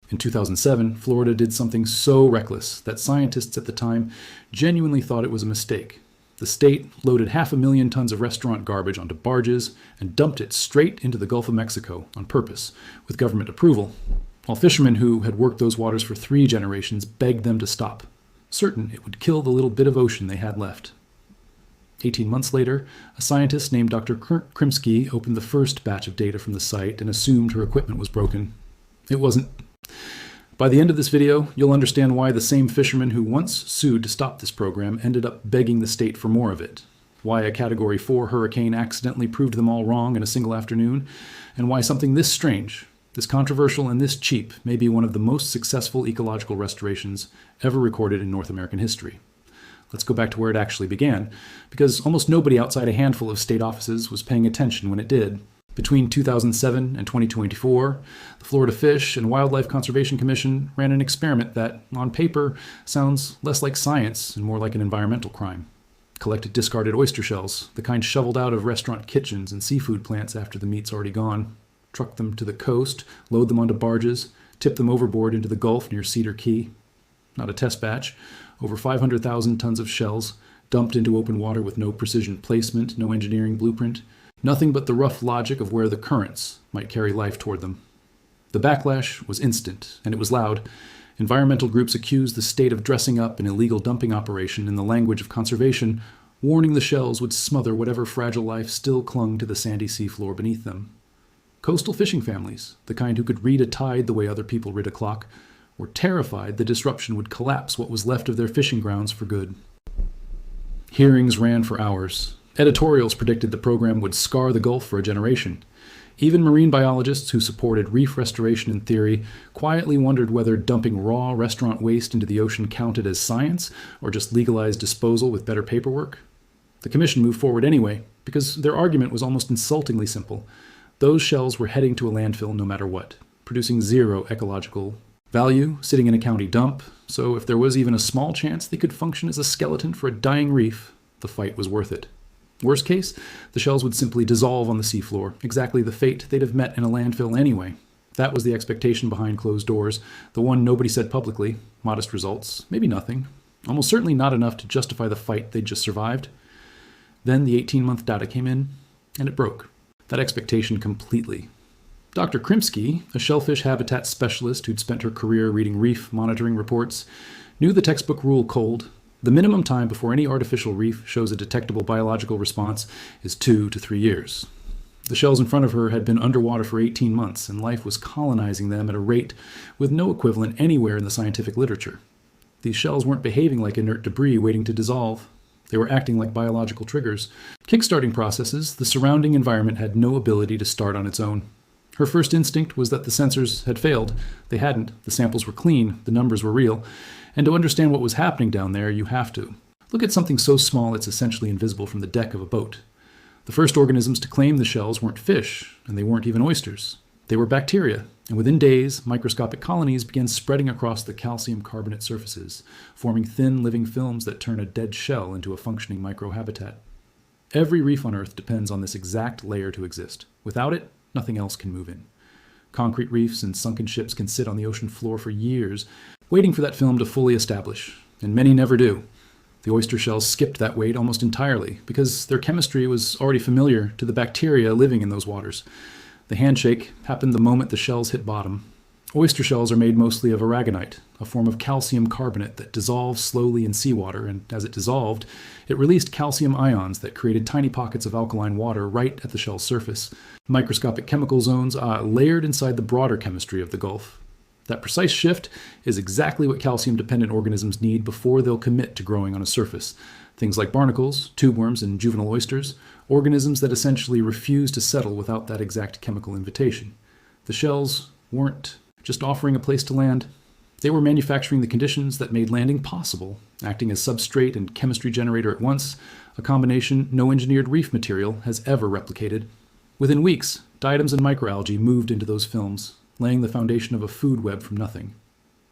In 2007, Florida did something so reckless that scientists at the time genuinely thought it was a mistake. The state loaded 500,000 tons of restaurant garbage onto barges and dumped it straight into the Gulf of Mexico on purpose, with government approval, while fishermen who had worked those waters for 3 generations begged them to stop, certain it would kill the little bit of ocean they had left. 18 months later, a scientist named Dr. Krimsky opened the first batch of data from the site and assumed her equipment was broken. It wasn't. By the end of this video, you'll understand why the same fishermen who once sued to stop this program ended up begging the state for more of it, why a Category 4 hurricane accidentally proved them all wrong in a single afternoon, and why something this strange, this controversial, and this cheap may be one of the most successful ecological restorations ever recorded in North American history. Let's go back to where it actually began, because almost nobody outside a handful of state offices was paying attention when it did. Between 2007 and 2024, the Florida Fish and Wildlife Conservation Commission ran an experiment that, on paper, sounds less like science and more like an environmental crime. Collected discarded oyster shells, the kind shoveled out of restaurant kitchens and seafood plants after the meat's already gone, truck them to the coast, load them onto barges, tip them overboard into the Gulf near Cedar Key. Not a test batch, over 500,000 tons of shells, dumped into open water with no precision placement, no engineering blueprint, nothing but the rough logic of where the currents might carry life toward them. The backlash was instant, and it was loud. Environmental groups accused the state of dressing up an illegal dumping operation in the language of conservation, warning the shells would smother whatever fragile life still clung to the sandy seafloor beneath them. Coastal fishing families, the kind who could read a tide the way other people read a clock, were terrified the disruption would collapse what was left of their fishing grounds for good. Hearings ran for hours. Editorials predicted the program would scar the Gulf for a generation. Even marine biologists who supported reef restoration in theory quietly wondered whether dumping raw restaurant waste into the ocean counted as science or just legalized disposal with better paperwork. The commission moved forward anyway, because their argument was almost insultingly simple. Those shells were heading to a landfill no matter what, producing 0 ecological value, sitting in a county dump, so if there was even a small chance they could function as a skeleton for a dying reef, the fight was worth it. Worst case, the shells would simply dissolve on the seafloor, exactly the fate they'd have met in a landfill anyway. That was the expectation behind closed doors, the one nobody said publicly. Modest results, maybe nothing. Almost certainly not enough to justify the fight they'd just survived. Then the 18-month data came in, and it broke that expectation completely. Dr. Krimsky, a shellfish habitat specialist who'd spent her career reading reef monitoring reports, knew the textbook rule cold. The minimum time before any artificial reef shows a detectable biological response is 2 to 3 years. The shells in front of her had been underwater for 18 months, and life was colonizing them at a rate with no equivalent anywhere in the scientific literature. These shells weren't behaving like inert debris waiting to dissolve. They were acting like biological triggers. Kickstarting processes, the surrounding environment had no ability to start on its own. Her first instinct was that the sensors had failed. They hadn't. The samples were clean. The numbers were real. And to understand what was happening down there, you have to look at something so small it's essentially invisible from the deck of a boat. The first organisms to claim the shells weren't fish, and they weren't even oysters. They were bacteria, and within days, microscopic colonies began spreading across the calcium carbonate surfaces, forming thin living films that turn a dead shell into a functioning microhabitat. Every reef on Earth depends on this exact layer to exist. Without it, nothing else can move in. Concrete reefs and sunken ships can sit on the ocean floor for years, waiting for that film to fully establish, and many never do. The oyster shells skipped that wait almost entirely, because their chemistry was already familiar to the bacteria living in those waters. The handshake happened the moment the shells hit bottom. Oyster shells are made mostly of aragonite, a form of calcium carbonate that dissolves slowly in seawater, and as it dissolved, it released calcium ions that created tiny pockets of alkaline water right at the shell's surface. Microscopic chemical zones layered inside the broader chemistry of the Gulf. That precise shift is exactly what calcium-dependent organisms need before they'll commit to growing on a surface. Things like barnacles, tube worms, and juvenile oysters, organisms that essentially refuse to settle without that exact chemical invitation. The shells weren't just offering a place to land. They were manufacturing the conditions that made landing possible, acting as substrate and chemistry generator at once, a combination no engineered reef material has ever replicated. Within weeks, diatoms and microalgae moved into those films, laying the foundation of a food web from nothing.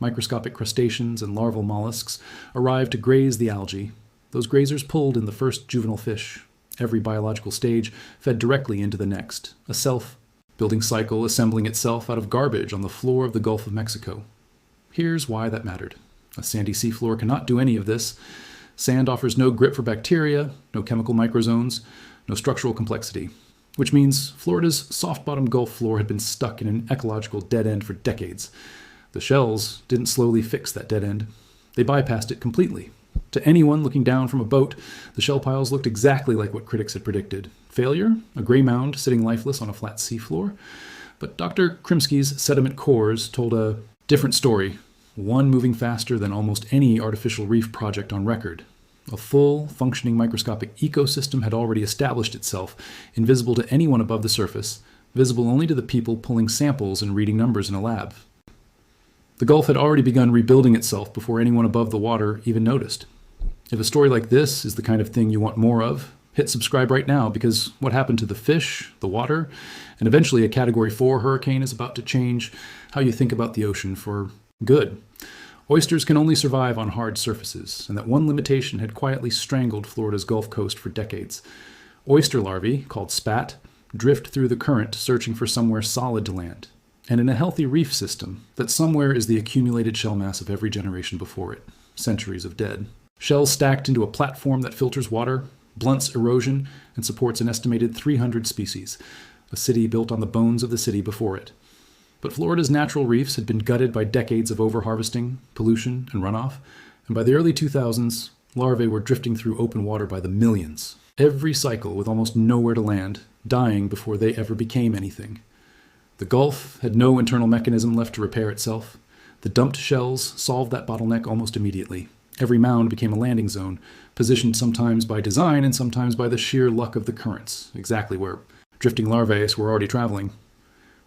Microscopic crustaceans and larval mollusks arrived to graze the algae. Those grazers pulled in the first juvenile fish. Every biological stage fed directly into the next, a building cycle assembling itself out of garbage on the floor of the Gulf of Mexico. Here's why that mattered. A sandy seafloor cannot do any of this. Sand offers no grip for bacteria, no chemical microzones, no structural complexity, which means Florida's soft-bottom Gulf floor had been stuck in an ecological dead end for decades. The shells didn't slowly fix that dead end. They bypassed it completely. To anyone looking down from a boat, the shell piles looked exactly like what critics had predicted. Failure, a gray mound sitting lifeless on a flat seafloor. But Dr. Krimsky's sediment cores told a different story, one moving faster than almost any artificial reef project on record. A full, functioning microscopic ecosystem had already established itself, invisible to anyone above the surface, visible only to the people pulling samples and reading numbers in a lab. The Gulf had already begun rebuilding itself before anyone above the water even noticed. If a story like this is the kind of thing you want more of, hit subscribe right now, because what happened to the fish, the water, and eventually a Category 4 hurricane is about to change how you think about the ocean for good. Oysters can only survive on hard surfaces, and that one limitation had quietly strangled Florida's Gulf Coast for decades. Oyster larvae, called spat, drift through the current searching for somewhere solid to land. And in a healthy reef system, that somewhere is the accumulated shell mass of every generation before it, centuries of dead. Shells stacked into a platform that filters water, blunts erosion, and supports an estimated 300 species, a city built on the bones of the city before it. But Florida's natural reefs had been gutted by decades of overharvesting, pollution, and runoff, and by the early 2000s, larvae were drifting through open water by the millions, every cycle with almost nowhere to land, dying before they ever became anything. The Gulf had no internal mechanism left to repair itself. The dumped shells solved that bottleneck almost immediately. Every mound became a landing zone, positioned sometimes by design and sometimes by the sheer luck of the currents, exactly where drifting larvae were already traveling.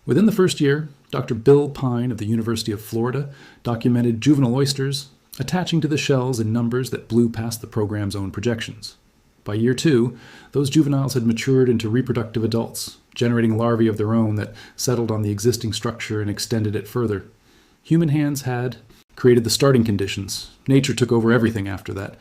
Within the first year, Dr. Bill Pine of the University of Florida documented juvenile oysters attaching to the shells in numbers that blew past the program's own projections. By year 2, those juveniles had matured into reproductive adults, generating larvae of their own that settled on the existing structure and extended it further. Human hands had created the starting conditions. Nature took over everything after that.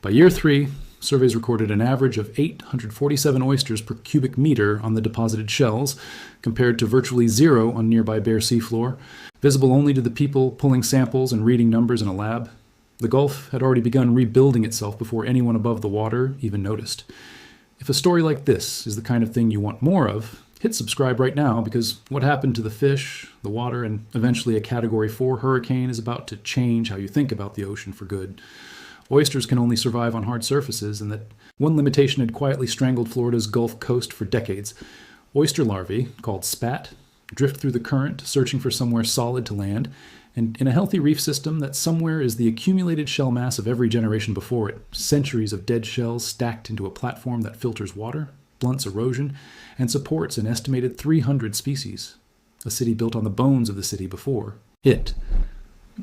By year 3, surveys recorded an average of 847 oysters per cubic meter on the deposited shells, compared to virtually 0 on nearby bare seafloor, visible only to the people pulling samples and reading numbers in a lab. The Gulf had already begun rebuilding itself before anyone above the water even noticed. If a story like this is the kind of thing you want more of, hit subscribe right now, because what happened to the fish, the water, and eventually a Category 4 hurricane is about to change how you think about the ocean for good. Oysters can only survive on hard surfaces, and that one limitation had quietly strangled Florida's Gulf Coast for decades. Oyster larvae, called spat, drift through the current, searching for somewhere solid to land, and in a healthy reef system, that somewhere is the accumulated shell mass of every generation before it, centuries of dead shells stacked into a platform that filters water, blunts erosion, and supports an estimated 300 species, a city built on the bones of the city before it.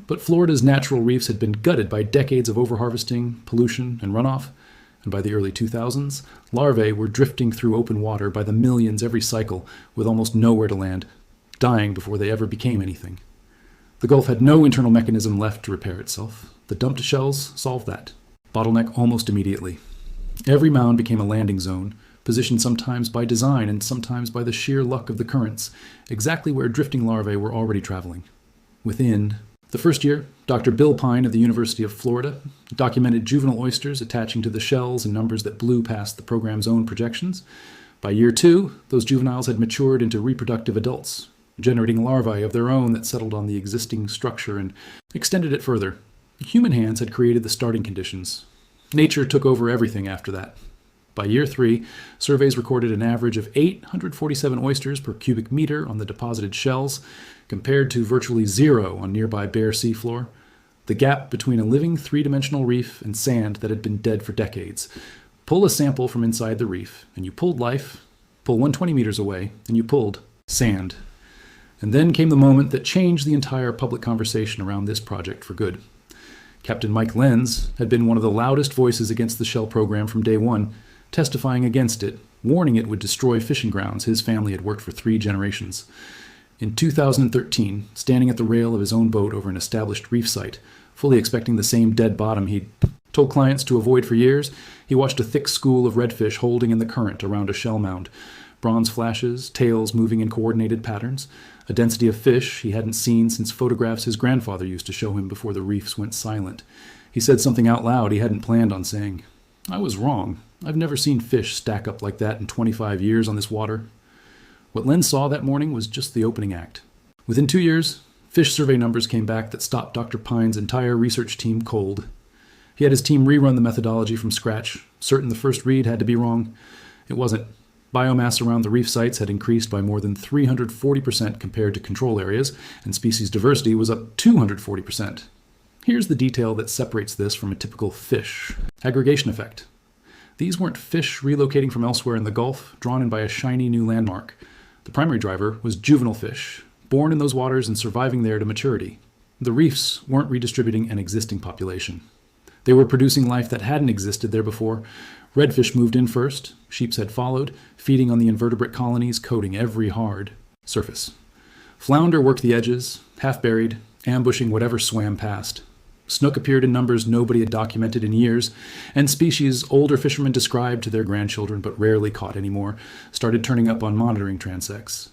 But Florida's natural reefs had been gutted by decades of overharvesting, pollution, and runoff, and by the early 2000s, larvae were drifting through open water by the millions every cycle with almost nowhere to land, dying before they ever became anything. The Gulf had no internal mechanism left to repair itself. The dumped shells solved that. Bottleneck almost immediately. Every mound became a landing zone, positioned sometimes by design and sometimes by the sheer luck of the currents, exactly where drifting larvae were already traveling. Within the first year, Dr. Bill Pine of the University of Florida documented juvenile oysters attaching to the shells in numbers that blew past the program's own projections. By year 2, those juveniles had matured into reproductive adults, generating larvae of their own that settled on the existing structure and extended it further. Human hands had created the starting conditions. Nature took over everything after that. By year 3, surveys recorded an average of 847 oysters per cubic meter on the deposited shells, compared to virtually 0 on nearby bare seafloor, the gap between a living three-dimensional reef and sand that had been dead for decades. Pull a sample from inside the reef, and you pulled life. Pull 120 meters away, and you pulled sand. And then came the moment that changed the entire public conversation around this project for good. Captain Mike Lenz had been one of the loudest voices against the Shell program from day one, testifying against it, warning it would destroy fishing grounds his family had worked for 3 generations. In 2013, standing at the rail of his own boat over an established reef site, fully expecting the same dead bottom he'd told clients to avoid for years, he watched a thick school of redfish holding in the current around a shell mound, bronze flashes, tails moving in coordinated patterns, a density of fish he hadn't seen since photographs his grandfather used to show him before the reefs went silent. He said something out loud he hadn't planned on saying. I was wrong. I've never seen fish stack up like that in 25 years on this water. What Len saw that morning was just the opening act. Within 2 years, fish survey numbers came back that stopped Dr. Pine's entire research team cold. He had his team rerun the methodology from scratch, certain the first read had to be wrong. It wasn't. Biomass around the reef sites had increased by more than 340% compared to control areas, and species diversity was up 240%. Here's the detail that separates this from a typical fish. Aggregation effect. These weren't fish relocating from elsewhere in the Gulf, drawn in by a shiny new landmark. The primary driver was juvenile fish, born in those waters and surviving there to maturity. The reefs weren't redistributing an existing population. They were producing life that hadn't existed there before. Redfish moved in first, sheepshead followed, feeding on the invertebrate colonies coating every hard surface. Flounder worked the edges, half buried, ambushing whatever swam past. Snook appeared in numbers nobody had documented in years, and species older fishermen described to their grandchildren but rarely caught anymore started turning up on monitoring transects.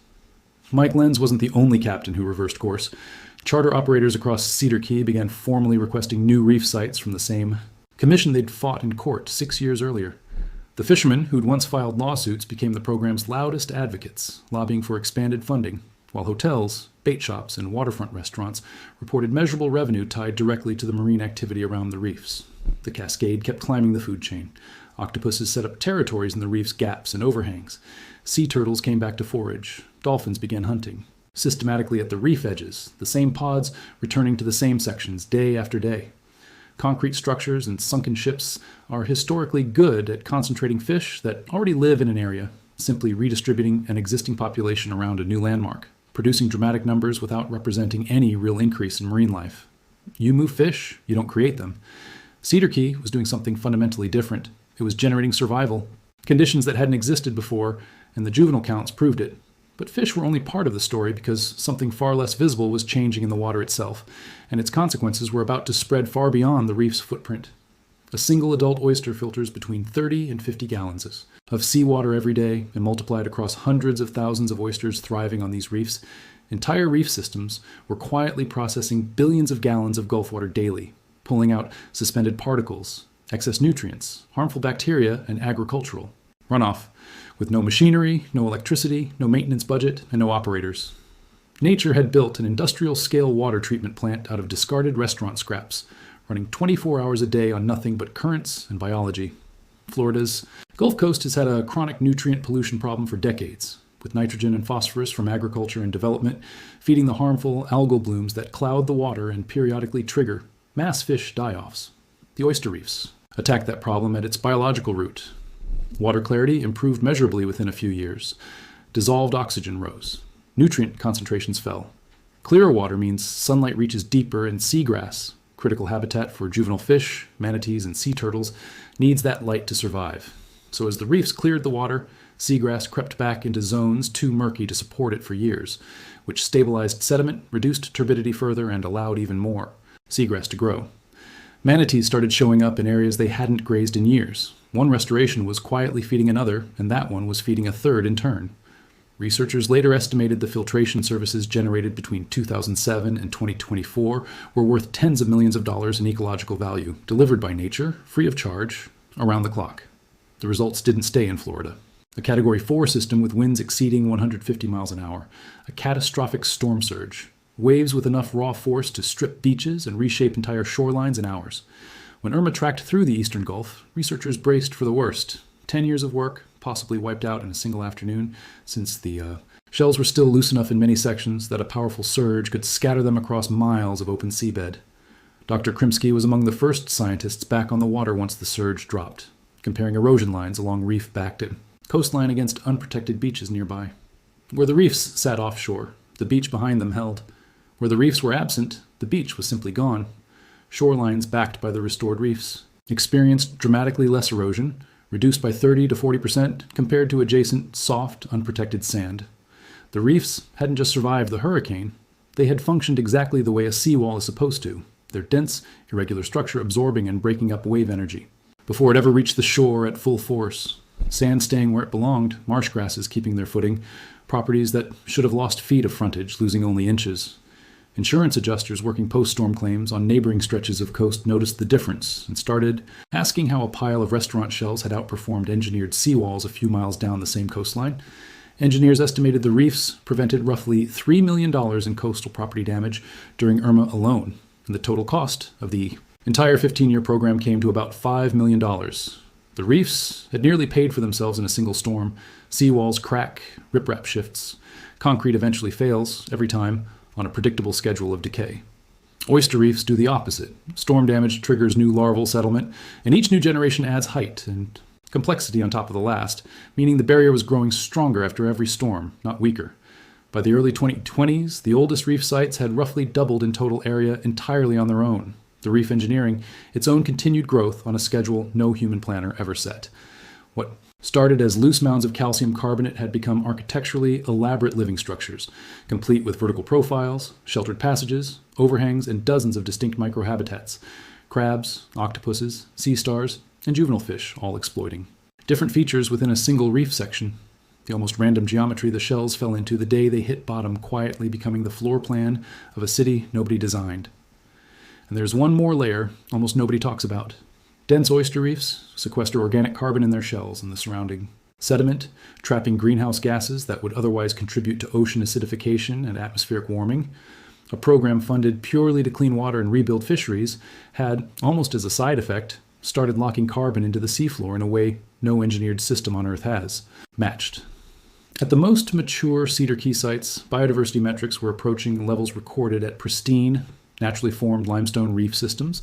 Mike Lenz wasn't the only captain who reversed course. Charter operators across Cedar Key began formally requesting new reef sites from the same commission they'd fought in court 6 years earlier. The fishermen, who'd once filed lawsuits, became the program's loudest advocates, lobbying for expanded funding, while hotels, bait shops, and waterfront restaurants reported measurable revenue tied directly to the marine activity around the reefs. The cascade kept climbing the food chain. Octopuses set up territories in the reef's gaps and overhangs. Sea turtles came back to forage. Dolphins began hunting. Systematically at the reef edges, the same pods returning to the same sections day after day. Concrete structures and sunken ships are historically good at concentrating fish that already live in an area, simply redistributing an existing population around a new landmark, producing dramatic numbers without representing any real increase in marine life. You move fish, you don't create them. Cedar Key was doing something fundamentally different. It was generating survival, conditions that hadn't existed before, and the juvenile counts proved it. But fish were only part of the story because something far less visible was changing in the water itself, and its consequences were about to spread far beyond the reef's footprint. A single adult oyster filters between 30 and 50 gallons of seawater every day, and multiplied across hundreds of thousands of oysters thriving on these reefs. Entire reef systems were quietly processing billions of gallons of Gulf water daily, pulling out suspended particles, excess nutrients, harmful bacteria, and agricultural runoff, with no machinery, no electricity, no maintenance budget, and no operators. Nature had built an industrial-scale water treatment plant out of discarded restaurant scraps, running 24 hours a day on nothing but currents and biology. Florida's Gulf Coast has had a chronic nutrient pollution problem for decades, with nitrogen and phosphorus from agriculture and development feeding the harmful algal blooms that cloud the water and periodically trigger mass fish die-offs. The oyster reefs attacked that problem at its biological root. Water clarity improved measurably within a few years. Dissolved oxygen rose. Nutrient concentrations fell. Clearer water means sunlight reaches deeper, and seagrass, critical habitat for juvenile fish, manatees, and sea turtles, needs that light to survive. So as the reefs cleared the water, seagrass crept back into zones too murky to support it for years, which stabilized sediment, reduced turbidity further, and allowed even more seagrass to grow. Manatees started showing up in areas they hadn't grazed in years. One restoration was quietly feeding another, and that one was feeding a third in turn. Researchers later estimated the filtration services generated between 2007 and 2024 were worth tens of millions of dollars in ecological value, delivered by nature, free of charge, around the clock. The results didn't stay in Florida. A Category 4 system with winds exceeding 150 miles an hour, a catastrophic storm surge, waves with enough raw force to strip beaches and reshape entire shorelines in hours. When Irma tracked through the eastern Gulf, researchers braced for the worst. 10 years of work, possibly wiped out in a single afternoon, since the shells were still loose enough in many sections that a powerful surge could scatter them across miles of open seabed. Dr. Krimsky was among the first scientists back on the water once the surge dropped, comparing erosion lines along reef-backed coastline against unprotected beaches nearby. Where the reefs sat offshore, the beach behind them held. Where the reefs were absent, the beach was simply gone. Shorelines backed by the restored reefs experienced dramatically less erosion, reduced by 30 to 40% compared to adjacent, soft, unprotected sand. The reefs hadn't just survived the hurricane, they had functioned exactly the way a seawall is supposed to, their dense, irregular structure absorbing and breaking up wave energy, before it ever reached the shore at full force. Sand staying where it belonged, marsh grasses keeping their footing, properties that should have lost feet of frontage, losing only inches. Insurance adjusters working post-storm claims on neighboring stretches of coast noticed the difference and started asking how a pile of restaurant shells had outperformed engineered seawalls a few miles down the same coastline. Engineers estimated the reefs prevented roughly $3 million in coastal property damage during Irma alone, and the total cost of the entire 15-year program came to about $5 million. The reefs had nearly paid for themselves in a single storm. Seawalls crack, riprap shifts. Concrete eventually fails, every time, on a predictable schedule of decay. Oyster reefs do the opposite. Storm damage triggers new larval settlement, and each new generation adds height and complexity on top of the last, meaning the barrier was growing stronger after every storm, not weaker. By the early 2020s, the oldest reef sites had roughly doubled in total area entirely on their own. The reef engineering its own continued growth on a schedule no human planner ever set. What started as loose mounds of calcium carbonate had become architecturally elaborate living structures, complete with vertical profiles, sheltered passages, overhangs, and dozens of distinct microhabitats. Crabs, octopuses, sea stars, and juvenile fish all exploiting. Different features within a single reef section. The almost random geometry the shells fell into the day they hit bottom, quietly becoming the floor plan of a city nobody designed. And there's one more layer almost nobody talks about. Dense oyster reefs sequester organic carbon in their shells and the surrounding sediment, trapping greenhouse gases that would otherwise contribute to ocean acidification and atmospheric warming. A program funded purely to clean water and rebuild fisheries had, almost as a side effect, started locking carbon into the seafloor in a way no engineered system on Earth has matched. At the most mature Cedar Key sites, biodiversity metrics were approaching levels recorded at pristine, naturally formed limestone reef systems,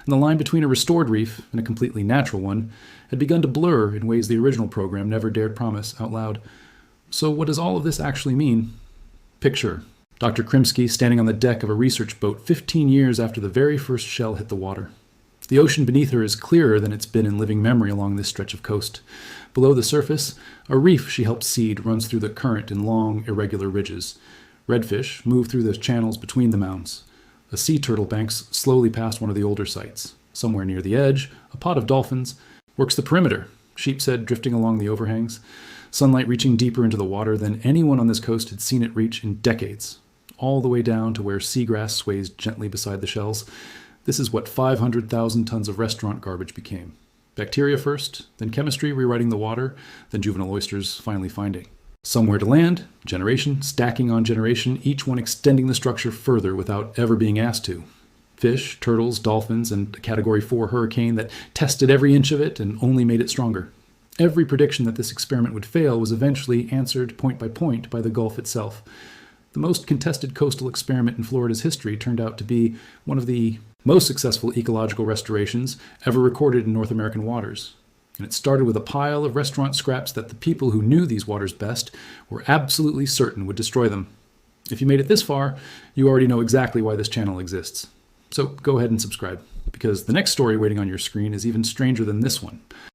and the line between a restored reef and a completely natural one had begun to blur in ways the original program never dared promise out loud. So what does all of this actually mean? Picture Dr. Krimsky standing on the deck of a research boat 15 years after the very first shell hit the water. The ocean beneath her is clearer than it's been in living memory along this stretch of coast. Below the surface, a reef she helped seed runs through the current in long, irregular ridges. Redfish move through the channels between the mounds. A sea turtle banks slowly past one of the older sites. Somewhere near the edge, a pod of dolphins works the perimeter, sheep's head drifting along the overhangs, sunlight reaching deeper into the water than anyone on this coast had seen it reach in decades, all the way down to where seagrass sways gently beside the shells. This is what 500,000 tons of restaurant garbage became. Bacteria first, then chemistry rewriting the water, then juvenile oysters finally finding. Somewhere to land, generation stacking on generation, each one extending the structure further without ever being asked to. Fish, turtles, dolphins, and a Category 4 hurricane that tested every inch of it and only made it stronger. Every prediction that this experiment would fail was eventually answered point by the Gulf itself. The most contested coastal experiment in Florida's history turned out to be one of the most successful ecological restorations ever recorded in North American waters. And it started with a pile of restaurant scraps that the people who knew these waters best were absolutely certain would destroy them. If you made it this far, you already know exactly why this channel exists. So go ahead and subscribe, because the next story waiting on your screen is even stranger than this one.